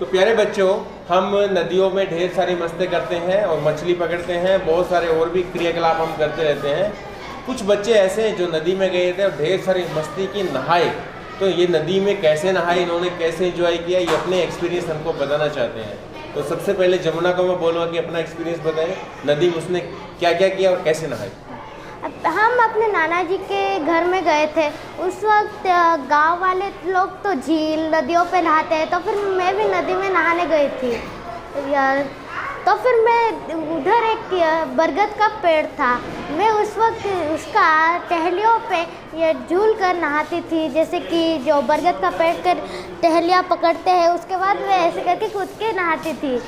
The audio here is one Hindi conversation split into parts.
तो प्यारे बच्चों, हम नदियों में ढेर सारी मस्ती करते हैं और मछली पकड़ते हैं, बहुत सारे और भी क्रियाकलाप हम करते रहते हैं। कुछ बच्चे ऐसे हैं जो नदी में गए थे और ढेर सारी मस्ती की, नहाए। तो ये नदी में कैसे नहाए, इन्होंने कैसे एंजॉय किया, ये अपने एक्सपीरियंस हमको बताना चाहते हैं। तो सबसे पहले जमुना को मैं बोलूँगा कि अपना एक्सपीरियंस बताएं, नदी में उसने क्या क्या किया और कैसे नहाई। हम अपने नाना जी के घर में गए थे। उस वक्त गांव वाले लोग तो झील नदियों पे नहाते हैं, तो फिर मैं भी नदी में नहाने गई थी यार। तो फिर मैं उधर एक बरगद का पेड़ था, मैं उस वक्त उसका टहनियों पे ये झूल कर नहाती थी। जैसे कि जो बरगद का पेड़ कर टहनियाँ पकड़ते हैं, उसके बाद मैं ऐसे करके कूद के नहाती थी।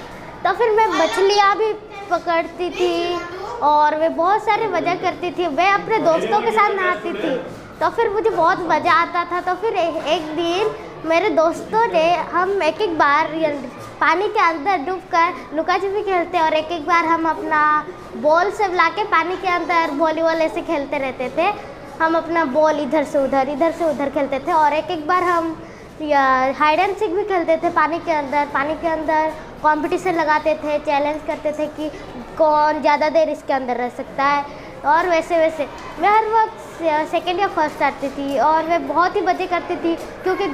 तो फिर मैं मछलियाँ भी पकड़ती थी और मैं बहुत सारे मज़ा करती थी। मैं अपने दोस्तों के साथ नहाती थी, तो फिर मुझे बहुत मज़ा आता था। तो फिर एक दिन मेरे दोस्तों ने, हम एक एक बार पानी के अंदर डूबकर लुका छुपी खेलते और एक एक बार हम अपना बॉल से ला के पानी के अंदर वॉलीबॉल ऐसे खेलते रहते थे। हम अपना बॉल इधर से उधर खेलते थे और एक एक बार हम हाइड एंड सीक भी खेलते थे पानी के अंदर कंपटीशन लगाते थे, चैलेंज करते थे कि कौन ज़्यादा देर इसके अंदर रह सकता है। और वैसे मैं हर वक्त सेकंड या फर्स्ट आती थी और मैं बहुत ही मज़े करती थी, क्योंकि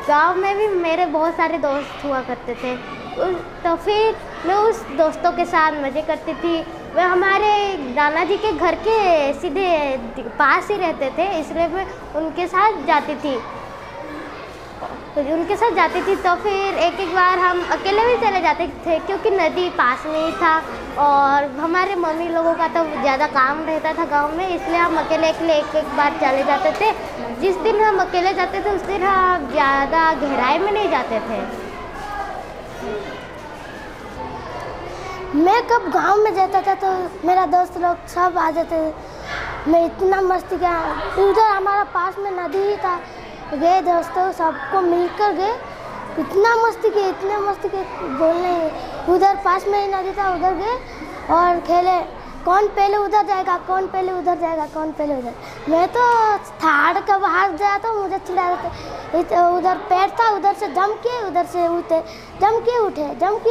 गांव में भी मेरे बहुत सारे दोस्त हुआ करते थे। तो फिर मैं उस दोस्तों के साथ मज़े करती थी। वे हमारे नाना जी के घर के सीधे पास ही रहते थे, इसलिए मैं उनके साथ जाती थी। तो फिर एक एक बार हम अकेले भी चले जाते थे, क्योंकि नदी पास में ही था और हमारे मम्मी लोगों का तो ज़्यादा काम रहता था गांव में, इसलिए हम अकेले एक एक बार चले जाते थे। जिस दिन हम अकेले जाते थे उस दिन हम ज़्यादा गहराई में नहीं जाते थे। मैं कब गांव में जाता था तो मेरा दोस्त लोग सब आ जाते थे। मैं इतना मस्ती किया, उधर हमारा पास में नदी ही था, गए दोस्तों सबको मिलकर गए, इतना मस्ती किए बोलने। उधर पास में ही नदी था, उधर गए और खेले, कौन पहले उधर जाएगा, कौन पहले उधर। मैं तो थाड़ का बाहर गया तो मुझे चिढ़ा रहे थे। उधर पैर था, उधर से जम के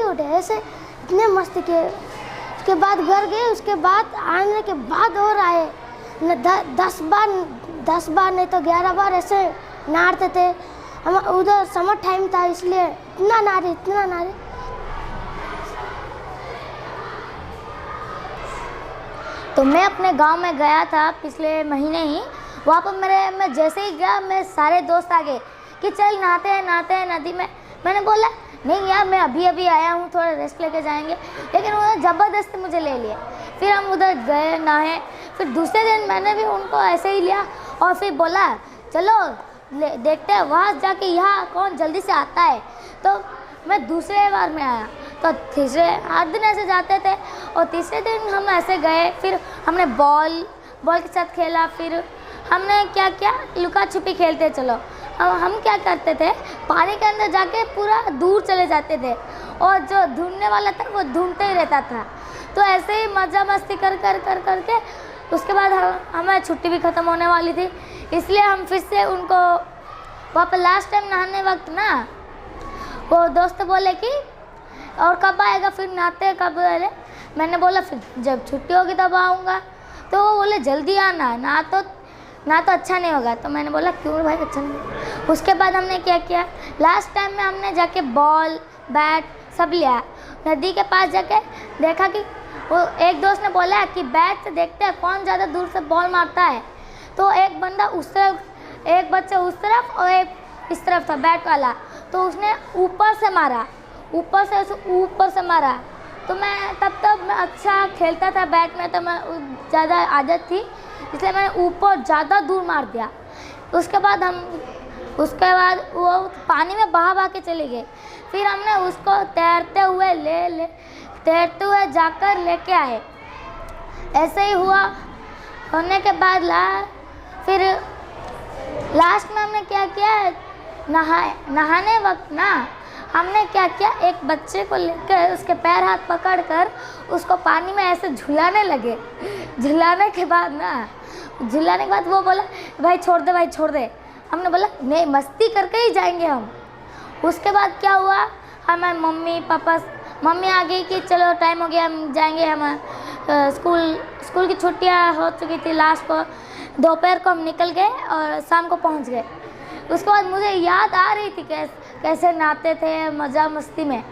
उठे ऐसे इतने मस्ती किए। उसके बाद घर गए, उसके बाद आने के बाद और आए 10 बार नहीं तो 11 बार ऐसे नहाते थे। हम उधर समर टाइम था, इसलिए इतना नहारे। तो मैं अपने गांव में गया था पिछले महीने ही। वहाँ पर मैं जैसे ही गया, मेरे सारे दोस्त आ गए कि चल नहाते हैं नदी में। मैंने बोला नहीं यार, मैं अभी आया हूँ, थोड़ा रेस्ट लेके जाएंगे, लेकिन उन्होंने ज़बरदस्ती मुझे ले लिया। फिर हम उधर गए, नहाए। फिर दूसरे दिन मैंने भी उनको ऐसे ही लिया और फिर बोला चलो देखते हैं वहाँ जाके यहाँ कौन जल्दी से आता है। तो मैं दूसरे बार में आया, तो तीसरे 8 दिन ऐसे जाते थे और तीसरे दिन हम ऐसे गए। फिर हमने बॉल के साथ खेला। फिर हमने क्या किया, लुका छुपी खेलते चलो। हम क्या करते थे, पानी के अंदर जाके पूरा दूर चले जाते थे और जो ढूंढने वाला था वो ढूंढते ही रहता था। तो ऐसे ही मज़ा मस्ती कर के उसके बाद हमारी छुट्टी भी ख़त्म होने वाली थी, इसलिए हम फिर से उनको वहाँ पर लास्ट टाइम नहाने वक्त ना, वो दोस्त बोले कि और कब आएगा फिर नहाते कब। अरे मैंने बोला फिर जब छुट्टी होगी तब आऊँगा। तो वो बोले जल्दी आना, ना तो अच्छा नहीं होगा। तो मैंने बोला क्यों भाई, अच्छा नहीं। उसके बाद हमने क्या किया, लास्ट टाइम में हमने जाके बॉल बैट सब लिया। नदी के पास जाके देखा कि वो एक दोस्त ने बोला कि बैट से देखते हैं कौन ज़्यादा दूर से बॉल मारता है। तो एक बंदा उस तरफ, एक बच्चा उस तरफ और एक इस तरफ था बैट वाला। तो उसने ऊपर से मारा। तो मैं तब मैं अच्छा खेलता था बैट में, तो मैं ज़्यादा आदत थी, इसलिए मैंने ऊपर ज़्यादा दूर मार दिया। उसके बाद वो पानी में बहा के चले गए। फिर हमने उसको तैरते हुए जाकर लेके आए। ऐसे ही हुआ। होने के बाद फिर लास्ट में हमने क्या किया, नहाने वक्त ना हमने क्या किया, एक बच्चे को लेकर उसके पैर हाथ पकड़कर उसको पानी में ऐसे झुलाने लगे। झुलाने के बाद वो बोला भाई छोड़ दे। हमने बोला नहीं, मस्ती करके ही जाएंगे हम। उसके बाद क्या हुआ, हमारे मम्मी पापा, मम्मी आ गई कि चलो टाइम हो गया, हम जाएंगे। हम स्कूल की छुट्टियां हो चुकी थी, लास्ट को दोपहर को हम निकल गए और शाम को पहुंच गए। उसके बाद मुझे याद आ रही थी कैसे नहाते थे मज़ा मस्ती में।